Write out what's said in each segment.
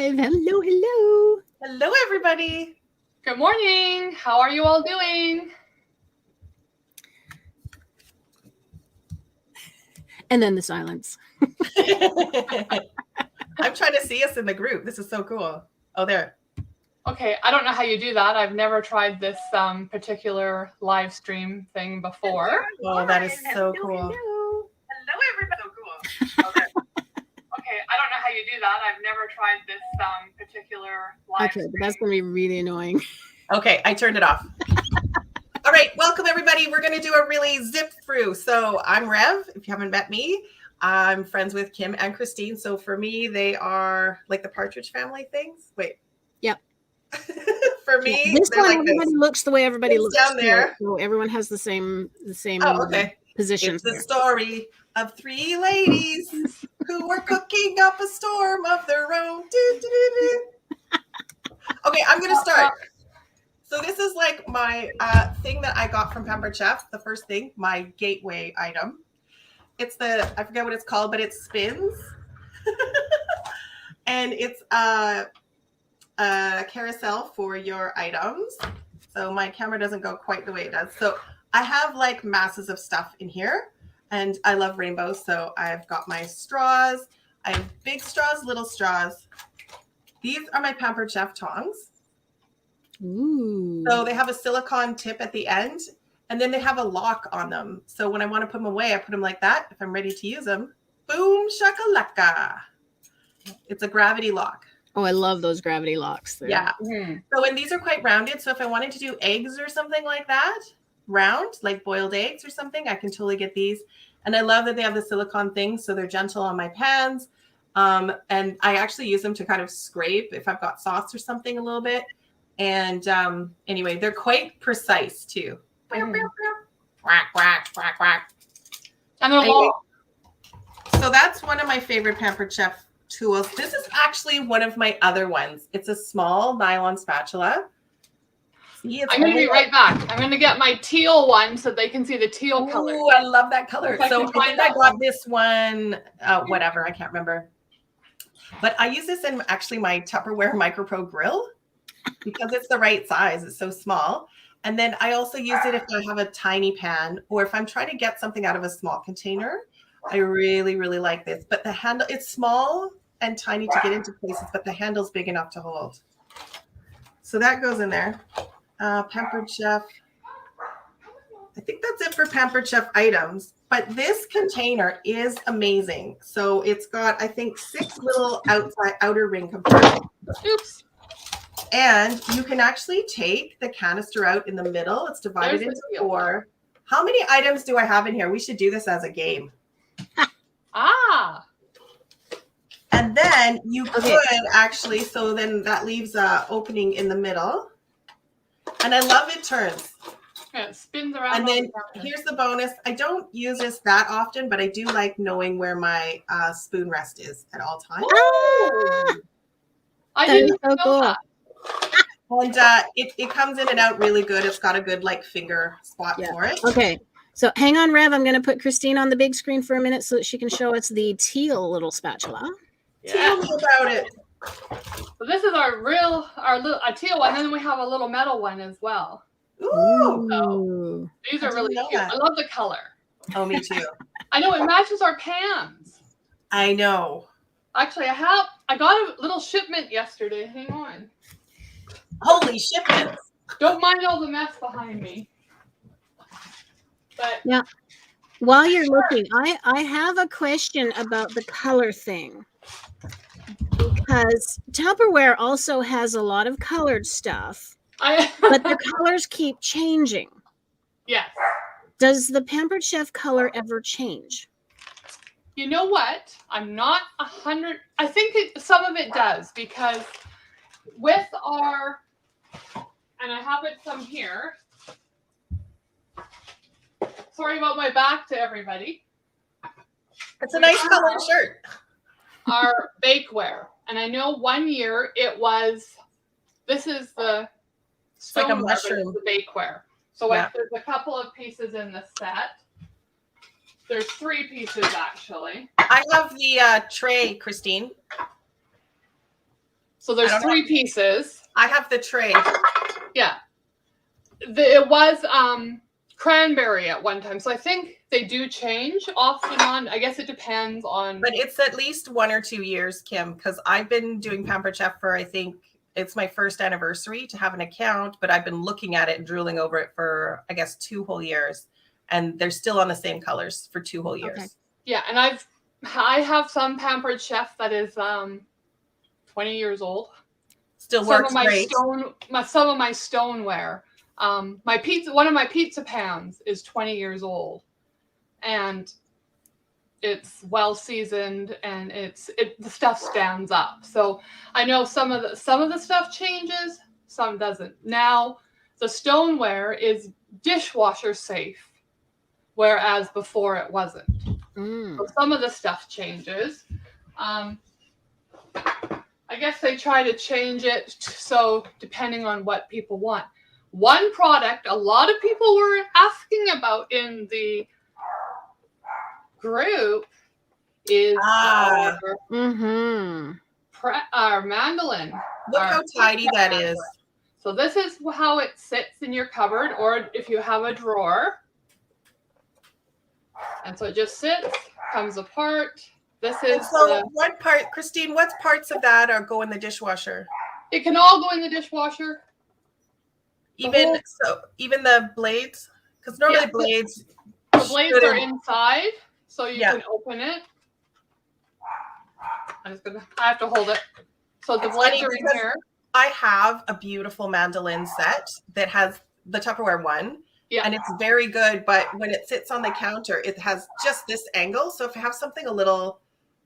live. Hello, hello. Hello, everybody. Good morning. How are you all doing? And then the silence. I'm trying to see us in the group. This is so cool. Oh, there. Okay, I don't know how you do that. I've never tried this particular live stream thing before. Oh, that is so cool. Hello, everybody. So cool. Okay. Okay, I don't know how you do that. I've never tried this particular live stream. But that's going to be really annoying. Okay, I turned it off. All right, welcome, everybody. We're going to do a really zip through. So I'm Rev. If you haven't met me, I'm friends with Kim and Christine. So for me, they are like the Partridge Family things. Wait. Yep. For me, this one, like everybody looks the way everybody looks down there. So everyone has the same position. It's the story of three ladies who were cooking up a storm of their own. Okay, I'm going to start. So this is like my thing that I got from Pampered Chef. The first thing, my gateway item. It's I forget what it's called, but it spins. And it's a carousel for your items. So my camera doesn't go quite the way it does. So I have like masses of stuff in here, and I love rainbows. So I've got my straws. I have big straws, little straws. These are my Pampered Chef tongs. Ooh. So they have a silicone tip at the end, and then they have a lock on them. So when I want to put them away, I put them like that. If I'm ready to use them, boom, shakalaka. It's a gravity lock. Oh, I love those gravity locks. Yeah. Mm-hmm. So, and these are quite rounded. So if I wanted to do eggs or something like that, round, like boiled eggs or something, I can totally get these. And I love that they have the silicone thing. So they're gentle on my pans. And I actually use them to kind of scrape if I've got sauce or something a little bit. And anyway, they're quite precise too. Mm-hmm. Quack, quack, quack, quack. And they're Anyway, long. so that's one of my favorite Pampered Chef tools. This is actually one of my other ones. It's a small nylon spatula. See, I'm going to be right back. I'm going to get my teal one so they can see the teal color. Oh, I love that color. If I So can I find think I that got one. this one, whatever, I can't remember. But I use this in actually my Tupperware MicroPro grill because it's the right size. It's so small. And then I also use it if I have a tiny pan or if I'm trying to get something out of a small container. I really, really like this. But the handle, it's small and tiny to get into places, but the handle's big enough to hold. So that goes in there. Pampered Chef. I think that's it for Pampered Chef items. But this container is amazing. So it's got, I think, 6 little outer ring compartments. Oops. And you can actually take the canister out in the middle. It's divided into 4. How many items do I have in here? We should do this as a game. Ah. And then you could actually, so then that leaves an opening in the middle. And I love it turns. Yeah, it spins around. And then here's the bonus. I don't use this that often, but I do like knowing where my spoon rest is at all times. Oh. I didn't know that. And it comes in and out really good. It's got a good like finger spot for it. Okay. So hang on, Rev. I'm going to put Christine on the big screen for a minute so that she can show us the teal little spatula. Tell me about it. So this is our teal one, and then we have a little metal one as well. Ooh. So these are really cute. That. I love the color. Oh, me too. I know it matches our pans. I know. Actually, I got a little shipment yesterday. Hang on. Holy shipments. Don't mind all the mess behind me. But yeah. While you're looking, I have a question about the color thing. Because Tupperware also has a lot of colored stuff, but the colors keep changing. Yes. Does the Pampered Chef color ever change? You know what? I'm not 100. I think some of it does because with our, and I have it some here. Sorry about my back to everybody. It's a nice colored shirt. Our bakeware. And I know one year it was, this is the like a stoneware, mushroom. but it's the bakeware. So there's a couple of pieces in the set. There's 3 pieces actually. I have the tray, Christine. So there's 3 pieces. I have the tray. Yeah. It was cranberry at one time. So I think they do change off and on. I guess it depends on. But it's at least 1 or 2 years, Kim, because I've been doing Pampered Chef for, I think it's my first anniversary to have an account, but I've been looking at it and drooling over it for, I guess, 2 whole years. And they're still on the same colors for 2 whole years. Okay. Yeah. And I have some Pampered Chef that is 20 years old. Still works great. Some of my stoneware. One of my pizza pans is 20 years old, and it's well seasoned, and the stuff stands up. So I know some of the stuff changes, some doesn't. Now the stoneware is dishwasher safe, whereas before it wasn't. So some of the stuff changes. I guess they try to change it so depending on what people want. One product a lot of people were asking about in the group is our mandolin. Look how tidy that is. So this is how it sits in your cupboard, or if you have a drawer. And so it just sits, comes apart. This is what part, Christine, what parts of that go in the dishwasher? It can all go in the dishwasher. Even the blades? Because normally blades. The blades are inside, so you can open it. I have to hold it. So the blades are in here. I have a beautiful mandolin set that has the Tupperware one. Yeah. And it's very good, but when it sits on the counter, it has just this angle. So if I have something a little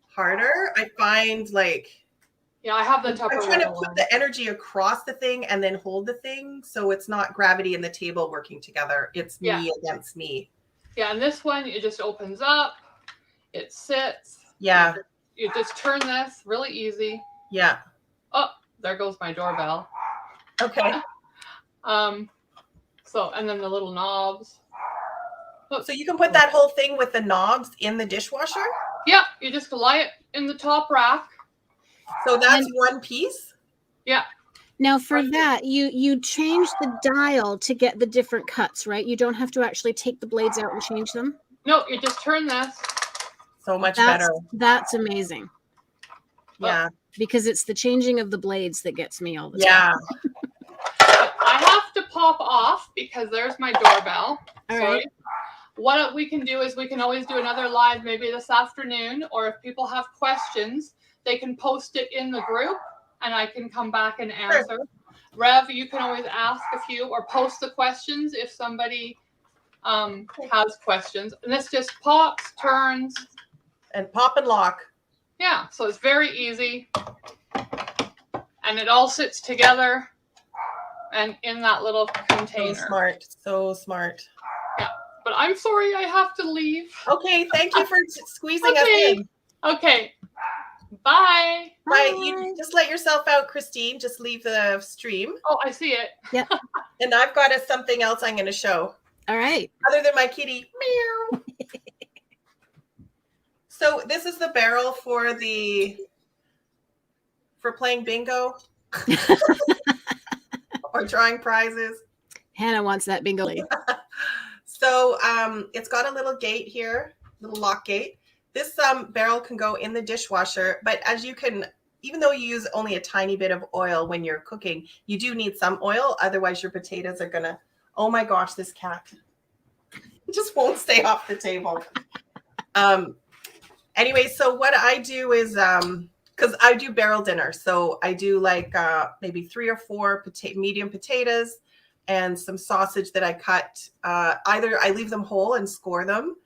harder, I find I have the Tupperware. I'm trying to put the energy across the thing and then hold the thing, so it's not gravity and the table working together. It's me against me. Yeah, and this one, it just opens up. It sits. Yeah. You just turn this really easy. Yeah. Oh, there goes my doorbell. Okay. So, and then the little knobs. Oops. So you can put that whole thing with the knobs in the dishwasher? Yeah, you just lie it in the top rack. So that's one piece? Yeah. Now for that, you change the dial to get the different cuts, right? You don't have to actually take the blades out and change them? No, you just turn this. So much better. That's amazing. Yeah. Because it's the changing of the blades that gets me all the time. Yeah. I have to pop off because there's my doorbell. All right. What we can do is we can always do another live maybe this afternoon, or if people have questions, they can post it in the group and I can come back and answer. Sure. Rev, you can always ask a few or post the questions if somebody has questions. And this just pops, turns. And pop and lock. Yeah, so it's very easy. And it all sits together and in that little container. So smart. So smart. Yeah. But I'm sorry I have to leave. Okay, thank you for squeezing us in. Okay. Bye. Bye. You just let yourself out, Christine. Just leave the stream. Oh, I see it. Yep. And I've got something else I'm going to show. All right. Other than my kitty. Meow. So this is the barrel for playing bingo or drawing prizes. Hannah wants that bingo. So it's got a little gate here, little lock gate. This barrel can go in the dishwasher, but as you can, even though you use only a tiny bit of oil when you're cooking, you do need some oil. Otherwise your potatoes are gonna, oh my gosh, this cat. It just won't stay off the table. Anyway, so what I do is, because I do barrel dinner. So I do maybe 3 or 4 medium potatoes and some sausage that I cut. Either I leave them whole and score them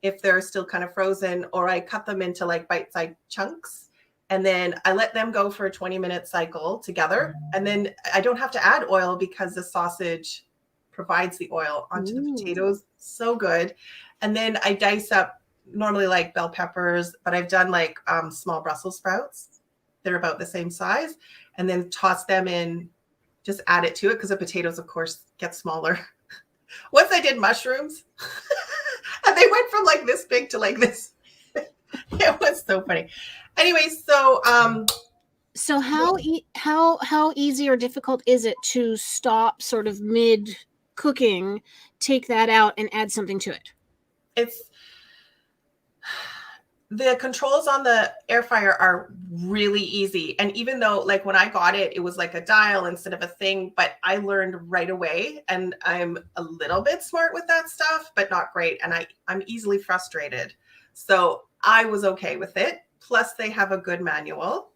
if they're still kind of frozen, or I cut them into bite-sized chunks. And then I let them go for a 20-minute cycle together. And then I don't have to add oil because the sausage provides the oil onto the potatoes. So good. And then I dice up normally bell peppers, but I've done small Brussels sprouts. They're about the same size, and then toss them in, just add it to it because the potatoes, of course, get smaller. Once I did mushrooms and they went from this big to this. It was so funny. Anyway, so So how easy or difficult is it to stop sort of mid cooking, take that out, and add something to it? It's the controls on the air fryer are really easy. And even though like when I got it, it was like a dial instead of a thing, but I learned right away, and I'm a little bit smart with that stuff, but not great. And I'm easily frustrated. So I was okay with it. Plus they have a good manual.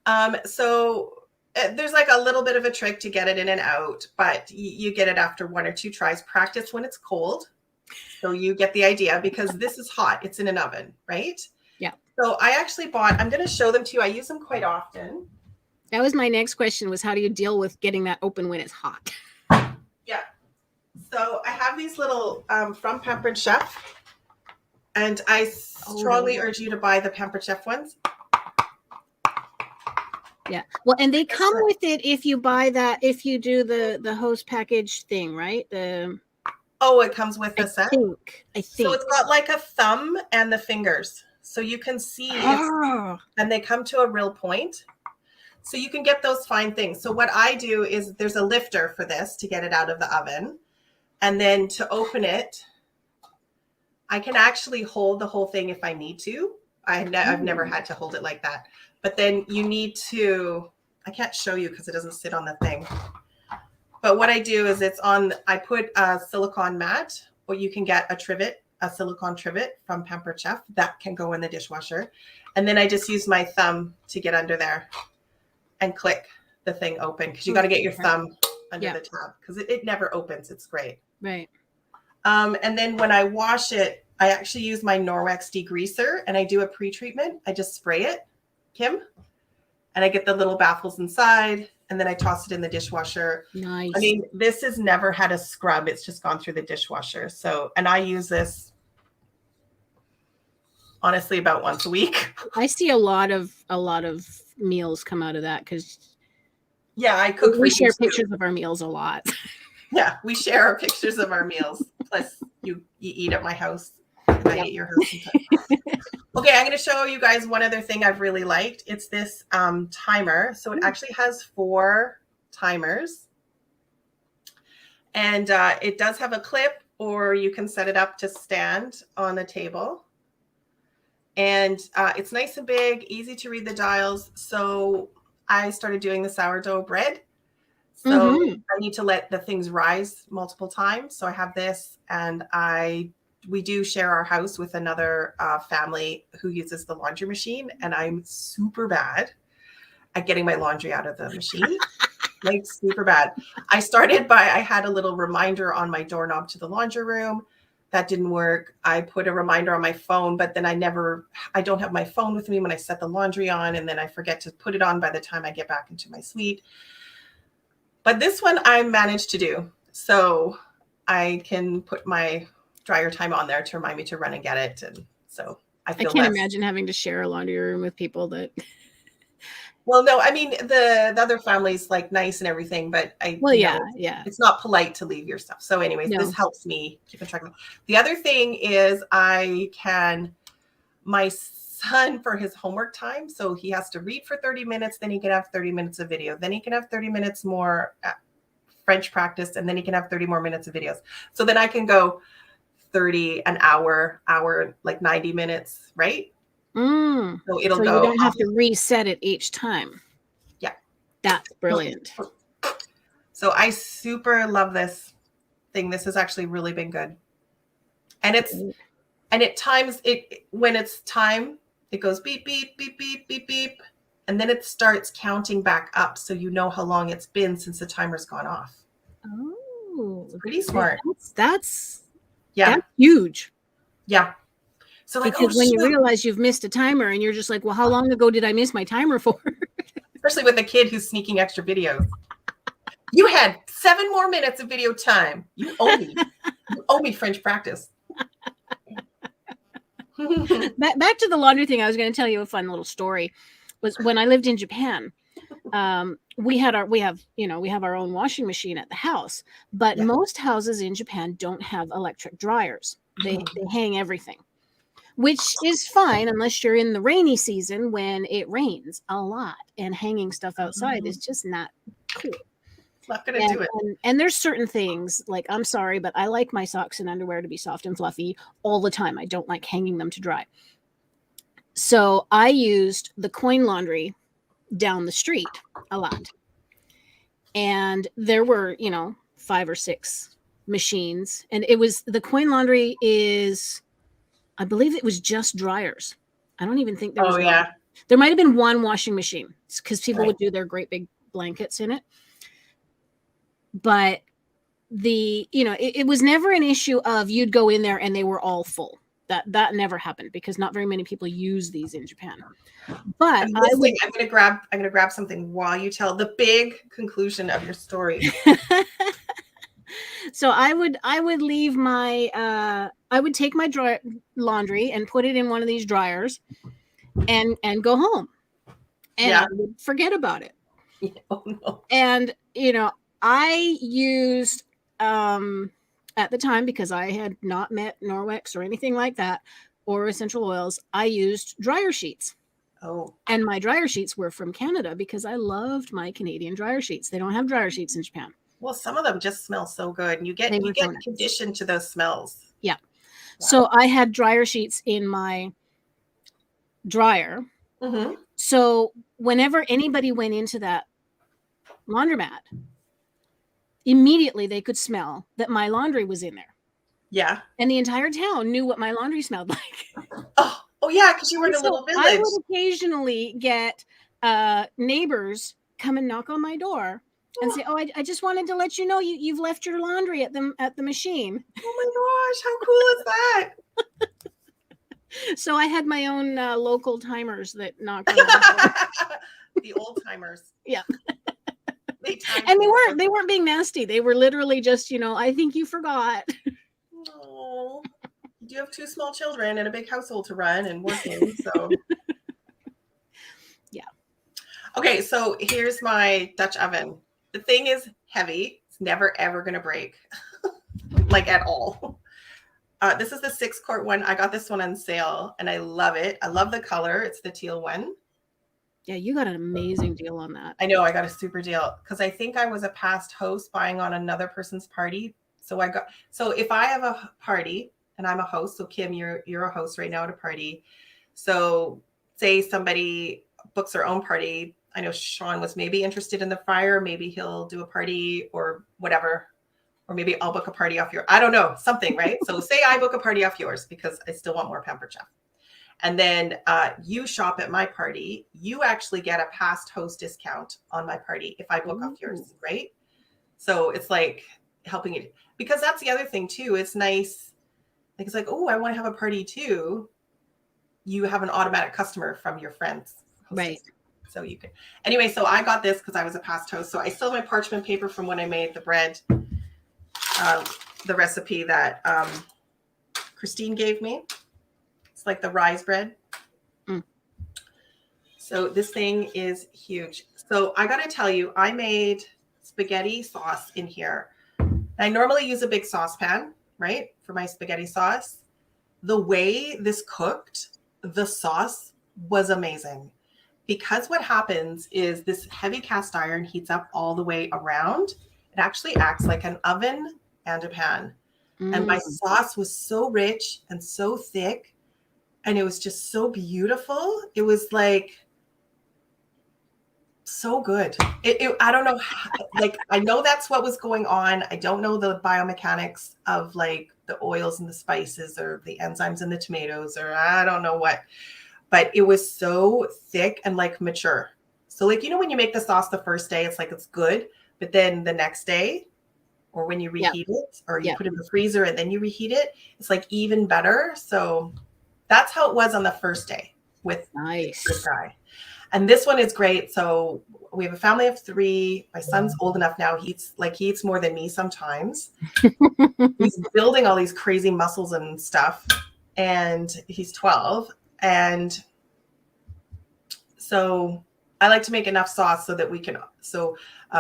There's like a little bit of a trick to get it in and out, but you get it after 1 or 2 tries. Practice when it's cold. So you get the idea, because this is hot. It's in an oven, right? Yeah. So I actually I'm going to show them to you. I use them quite often. That was my next question, was how do you deal with getting that open when it's hot? Yeah. So I have these little from Pampered Chef, and I strongly urge you to buy the Pampered Chef ones. Yeah. Well, and they come with it if you buy that, if you do the host package thing, right? Oh, it comes with the set? I think. So it's got like a thumb and the fingers. So you can see and they come to a real point. So you can get those fine things. So what I do is there's a lifter for this to get it out of the oven. And then to open it, I can actually hold the whole thing if I need to. I've never had to hold it like that. But then you need to, I can't show you because it doesn't sit on the thing. But what I do is I put a silicone mat, or you can get a silicone trivet from Pampered Chef that can go in the dishwasher. And then I just use my thumb to get under there and click the thing open, because you got to get your thumb under the tab, because it never opens. It's great. Right. And then when I wash it, I actually use my Norwex degreaser, and I do a pre-treatment. I just spray it, Kim, and I get the little baffles inside, and then I toss it in the dishwasher. Nice. I mean, this has never had a scrub. It's just gone through the dishwasher. So, and I use this honestly about once a week. I see a lot of meals come out of that, because I cook. We share pictures of our meals a lot. Yeah, we share our pictures of our meals. Plus, you eat at my house, and I eat your house. Okay, I'm going to show you guys one other thing I've really liked. It's this timer. So it actually has 4 timers. And it does have a clip, or you can set it up to stand on the table. And it's nice and big, easy to read the dials. So I started doing the sourdough bread. So I need to let the things rise multiple times. So I have this, and we do share our house with another family who uses the laundry machine, and I'm super bad at getting my laundry out of the machine. Like super bad. I had a little reminder on my doorknob to the laundry room. That didn't work. I put a reminder on my phone, but then I don't have my phone with me when I set the laundry on, and then I forget to put it on by the time I get back into my suite. But this one I managed to do. So I can put my dryer time on there to remind me to run and get it. And so I can't imagine having to share a laundry room with people that. Well, no, I mean, the other family's like nice and everything, but it's not polite to leave your stuff. So anyways, This helps me keep track of it. The other thing is my son, for his homework time, so he has to read for 30 minutes, then he can have 30 minutes of video, then he can have 30 minutes more French practice, and then he can have 30 more minutes of videos. So then I can go 30, an hour, like 90 minutes, right? So it'll go. You don't have to reset it each time. Yeah. That's brilliant. So I super love this thing. This has actually really been good. And it times it when it's time, it goes beep, beep, beep, beep, beep, beep. And then it starts counting back up, so you know how long it's been since the timer's gone off. Oh, it's pretty smart. That's huge. Yeah. So like, because when you realize you've missed a timer, and you're just like, well, how long ago did I miss my timer for? Especially with a kid who's sneaking extra videos. You had 7 more minutes of video time. You owe me. You owe me French practice. Back to the laundry thing, I was going to tell you a fun little story. Was when I lived in Japan. We have our own washing machine at the house, but most houses in Japan don't have electric dryers. They hang everything. which is fine unless you're in the rainy season when it rains a lot and hanging stuff outside is just not cool. Not gonna do it. And there's certain things, like, I'm sorry, but I like my socks and underwear to be soft and fluffy all the time. I don't like hanging them to dry. So I used the coin laundry down the street a lot. And there were, 5 or 6 machines. And it was, the coin laundry is, I believe it was just dryers. I don't even think there was. Oh, yeah. There might have been one washing machine because people Right. would do their great big blankets in it. But it was never an issue of you'd go in there and they were all full. That never happened because not very many people use these in Japan. But I'm gonna grab something while you tell the big conclusion of your story. So I would leave my I would take my laundry and put it in one of these dryers and go home. And I would forget about it. Oh, no. And I used at the time, because I had not met Norwex or anything like that, or essential oils, I used dryer sheets. Oh. And my dryer sheets were from Canada because I loved my Canadian dryer sheets. They don't have dryer sheets in Japan. Well, some of them just smell so good, and you get conditioned to those smells. Yeah. Wow. So I had dryer sheets in my dryer. Mm-hmm. So whenever anybody went into that laundromat, immediately they could smell that my laundry was in there. Yeah. And the entire town knew what my laundry smelled like. Oh yeah, because you were in a little village. I would occasionally get neighbors come and knock on my door and say, "Oh, I just wanted to let you know you've left your laundry at the machine." Oh my gosh, how cool is that? So I had my own local timers that knocked on my door. The old timers. Yeah. And they weren't being nasty. They were literally just, I think you forgot. Oh, you do have 2 small children and a big household to run and working, so. Yeah. Okay, so here's my Dutch oven. The thing is heavy. It's never, ever going to break, like at all. This is the 6-quart one. I got this one on sale, and I love it. I love the color. It's the teal one. Yeah, you got an amazing deal on that. I know, I got a super deal because I think I was a past host buying on another person's party. So if I have a party and I'm a host, so Kim, you're a host right now at a party. So say somebody books their own party. I know Sean was maybe interested in the fryer. Maybe he'll do a party or whatever. Or maybe I'll book a party off I don't know, something, right? So say I book a party off yours because I still want more Pampered Chef. And then you shop at my party, you actually get a past host discount on my party if I book off yours, right? So it's like helping it, because that's the other thing too. It's nice. Like, it's like, oh, I want to have a party too. You have an automatic customer from your friends. Right. So you can. Anyway, so I got this because I was a past host. So I still have my parchment paper from when I made the bread, the recipe that Christine gave me. It's like the rise bread. So this thing is huge. So I got to tell you, I made spaghetti sauce in here. I normally use a big saucepan, right, for my spaghetti sauce. The way this cooked, the sauce was amazing. Because what happens is this heavy cast iron heats up all the way around. It actually acts like an oven and a pan. And my sauce was so rich and so thick. And it was just so beautiful. It was like so good. I don't know how, like, I know that's what was going on. I don't know the biomechanics of like the oils and the spices or the enzymes in the tomatoes, or I don't know what, but it was so thick and like mature. So like, when you make the sauce the first day, it's like, it's good. But then the next day, or when you reheat it, or you put it in the freezer and then you reheat it, it's like even better. So that's how it was on the first day with this guy. And this one is great. So we have a family of 3. My son's old enough now. He eats more than me sometimes. He's building all these crazy muscles and stuff. And he's 12. And so I like to make enough sauce so that we can,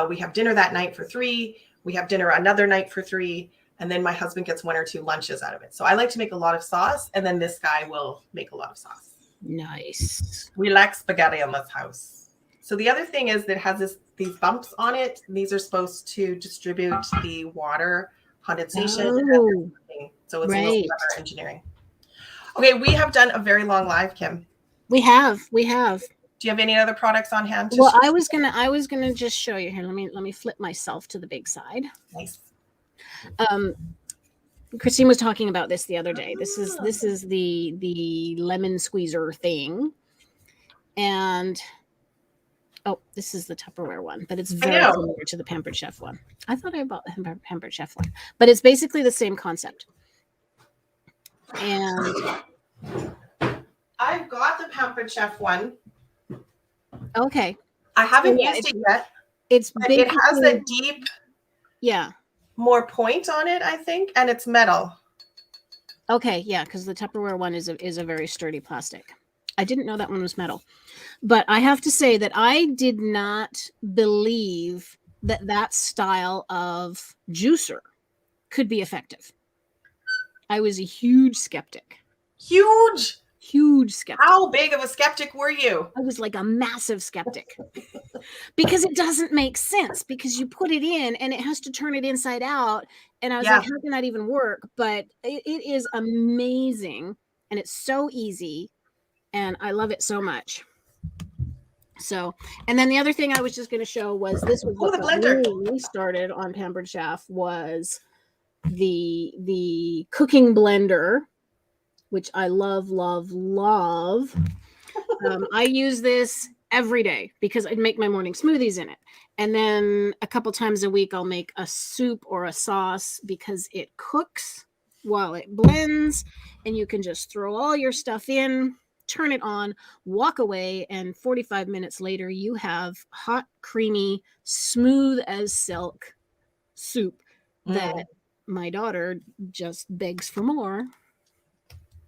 we have dinner that night for 3. We have dinner another night for 3. And then my husband gets 1 or 2 lunches out of it. So I like to make a lot of sauce, and then this guy will make a lot of sauce. Nice. We like spaghetti in this house. So the other thing is that it has these bumps on it. These are supposed to distribute the water condensation. Oh, So it's a little right. clever engineering. Okay, we have done a very long live, Kim. We have. Do you have any other products on hand? Well, I was gonna just show you here. Let me flip myself to the big side. Nice. Christine was talking about this the other day. This is the lemon squeezer thing, and this is the Tupperware one, but it's very similar to the Pampered Chef one. I thought I bought the Pampered Chef one, but it's basically the same concept. And I've got the Pampered Chef one. Okay. I haven't used it yet. It's big. It has a deep, more point on it, I think, and it's metal. Okay, yeah, because the Tupperware one is a very sturdy plastic. I didn't know that one was metal, but I have to say that I did not believe that style of juicer could be effective. I was a huge skeptic. Huge skeptic. How big of a skeptic were you? I was like a massive skeptic because it doesn't make sense, because you put it in and it has to turn it inside out. And I was like, how can that even work? But it is amazing, and it's so easy, and I love it so much. So, and then the other thing I was just going to show was this was what the blender really started on Pampered Chef was the cooking blender, which I love. I use this every day because I'd make my morning smoothies in it. And then a couple times a week, I'll make a soup or a sauce because it cooks while it blends, and you can just throw all your stuff in, turn it on, walk away, and 45 minutes later, you have hot, creamy, smooth as silk soup that my daughter just begs for more.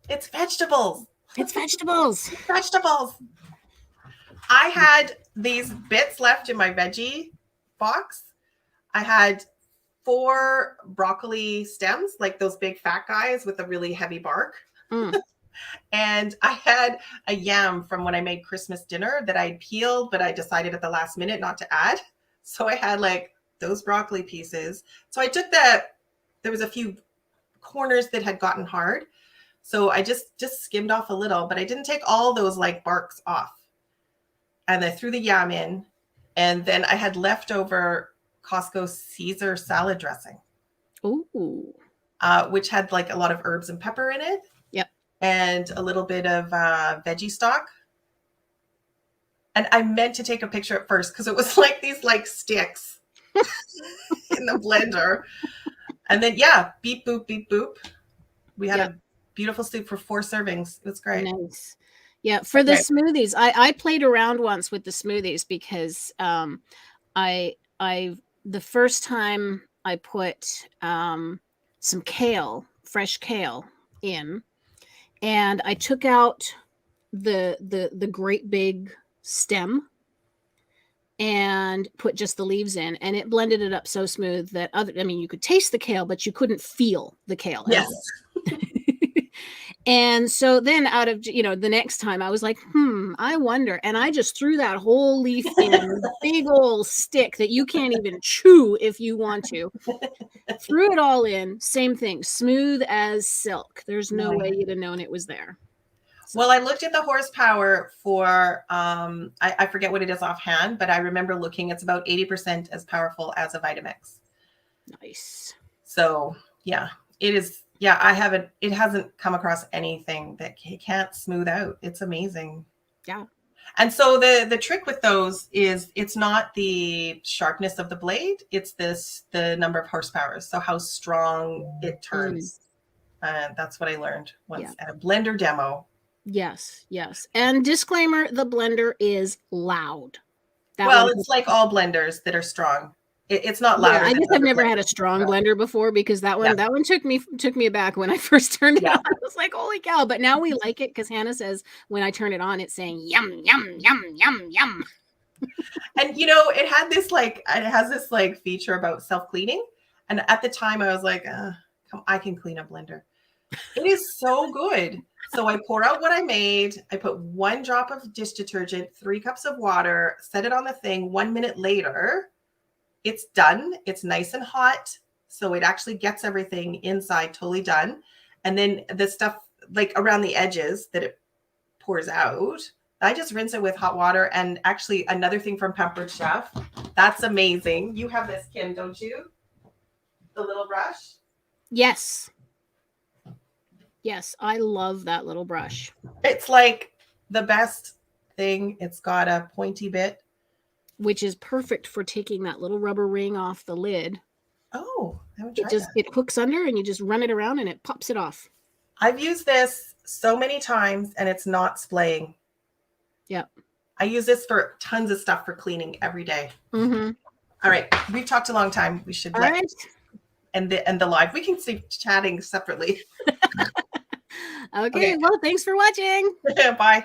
It's vegetables. Vegetables. I had these bits left in my veggie box. I had 4 broccoli stems, like those big fat guys with a really heavy bark. And I had a yam from when I made Christmas dinner that I peeled, but I decided at the last minute not to add. So I had like those broccoli pieces. So I took there was a few corners that had gotten hard. So I just skimmed off a little, but I didn't take all those like barks off. And I threw the yam in, and then I had leftover Costco Caesar salad dressing. Ooh. Which had like a lot of herbs and pepper in it. Yep. And a little bit of veggie stock. And I meant to take a picture at first because it was like these like sticks in the blender. And then beep boop. We had a beautiful soup for 4 servings. It was great. Nice. Yeah, for the smoothies, I played around once with the smoothies because the first time I put some fresh kale in, and I took out the great big stem and put just the leaves in, and it blended it up so smooth that you could taste the kale, but you couldn't feel the kale. Yes. And so then out of, the next time I was like, I wonder. And I just threw that whole leaf in, big old stick that you can't even chew if you want to. Threw it all in, same thing, smooth as silk. There's no way you'd have known it was there. So. Well, I looked at the horsepower for, I forget what it is offhand, but I remember looking, it's about 80% as powerful as a Vitamix. Nice. So yeah, it is. Yeah, it hasn't come across anything that it can't smooth out. It's amazing. Yeah. And so the trick with those is it's not the sharpness of the blade, it's the number of horsepower. So how strong it turns. That's what I learned once at a blender demo. Yes. And disclaimer, the blender is loud. It's like all blenders that are strong. It's not loud. Yeah, I guess I've never had a strong blender before because that one took me aback when I first turned it on. I was like, holy cow. But now we like it because Hannah says when I turn it on, it's saying yum, yum, yum, yum, yum. And it has this feature about self-cleaning. And at the time I was like, I can clean a blender. It is so good. So I pour out what I made. I put 1 drop of dish detergent, 3 cups of water, set it on the thing. 1 minute later, it's done. It's nice and hot. So it actually gets everything inside totally done. And then the stuff like around the edges that it pours out, I just rinse it with hot water. And actually another thing from Pampered Chef, that's amazing. You have this, Kim, don't you? The little brush? Yes. Yes, I love that little brush. It's like the best thing. It's got a pointy bit. Which is perfect for taking that little rubber ring off the lid. Oh, I haven't tried that. It hooks under and you just run it around and it pops it off. I've used this so many times and it's not splaying. Yep. I use this for tons of stuff for cleaning every day. Mm-hmm. All right. We've talked a long time. We should end the live. We can keep chatting separately. Okay. Well, thanks for watching. Bye.